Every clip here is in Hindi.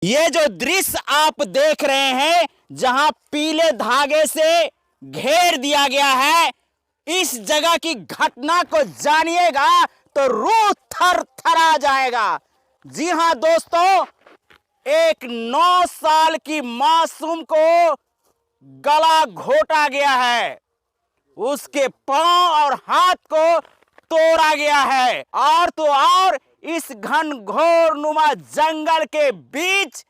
ये जो दृश्य आप देख रहे हैं, जहां पीले धागे से घेर दिया गया है, इस जगह की घटना को जानिएगा तो रूह थर थरा जाएगा। जी हां दोस्तों, एक 9 साल की मासूम को गला घोटा गया है, उसके पांव और हाथ को तोड़ा गया है। और तो और इस घनघोर नुमा जंगल के बीच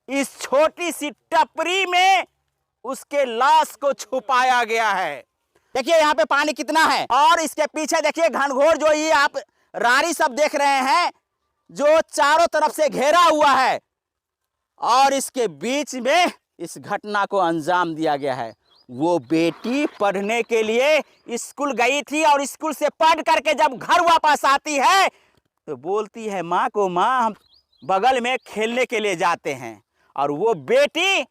इस छोटी सी टपरी में उसके लाश को छुपाया गया है। देखिए यहाँ पे पानी कितना है, और इसके पीछे देखिए घनघोर, जो ये आप रारी सब देख रहे हैं, जो चारों तरफ से घेरा हुआ है, और इसके बीच में इस घटना को अंजाम दिया गया है। वो बेटी पढ़ने के लिए स्कूल गई थी, और स्कूल से पढ़ करके जब घर वापस आती है तो बोलती है माँ को, माँ हम बगल में खेलने के लिए जाते हैं। और वो बेटी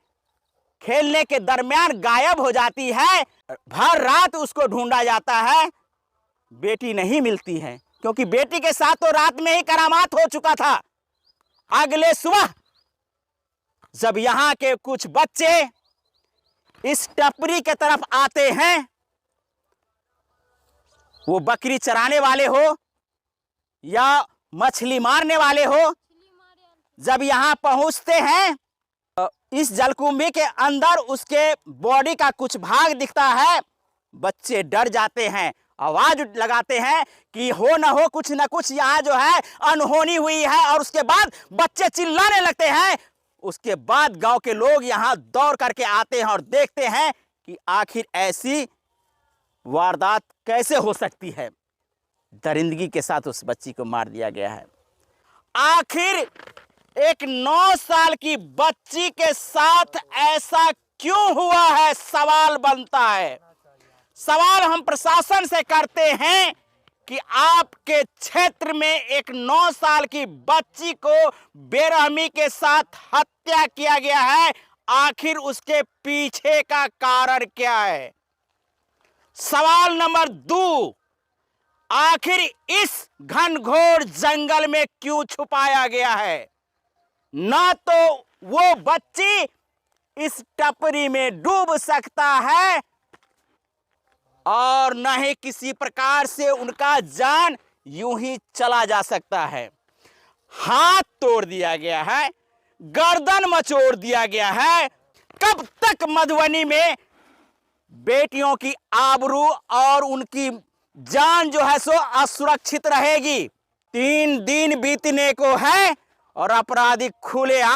खेलने के दरमियान गायब हो जाती है। भर रात उसको ढूंढा जाता है, बेटी नहीं मिलती है, क्योंकि बेटी के साथ तो रात में ही करामात हो चुका था। अगले सुबह जब यहाँ के कुछ बच्चे इस टपरी के तरफ आते हैं, वो बकरी चराने वाले हो या मछली मारने वाले हो, जब यहाँ पहुंचते हैं, इस जलकुंभी के अंदर उसके बॉडी का कुछ भाग दिखता है। बच्चे डर जाते हैं, आवाज लगाते हैं कि हो ना हो कुछ ना कुछ यहाँ जो है अनहोनी हुई है। और उसके बाद बच्चे चिल्लाने लगते हैं। उसके बाद गांव के लोग यहाँ दौड़ करके आते हैं और देखते हैं कि आखिर ऐसी वारदात कैसे हो सकती है। दरिंदगी के साथ उस बच्ची को मार दिया गया है। आखिर एक 9 साल की बच्ची के साथ ऐसा क्यों हुआ है, सवाल बनता है। सवाल हम प्रशासन से करते हैं कि आपके क्षेत्र में एक 9 साल की बच्ची को बेरहमी के साथ हत्या किया गया है, आखिर उसके पीछे का कारण क्या है। सवाल नंबर 2, आखिर इस घनघोर जंगल में क्यों छुपाया गया है। ना तो वो बच्ची इस टपरी में डूब सकता है, और न ही किसी प्रकार से उनका जान यूं ही चला जा सकता है। हाथ तोड़ दिया गया है, गर्दन मचोड़ दिया गया है। कब तक मधुबनी में बेटियों की आबरू और उनकी जान जो है सो असुरक्षित रहेगी। 3 दिन बीतने को है और अपराधी खुलेआम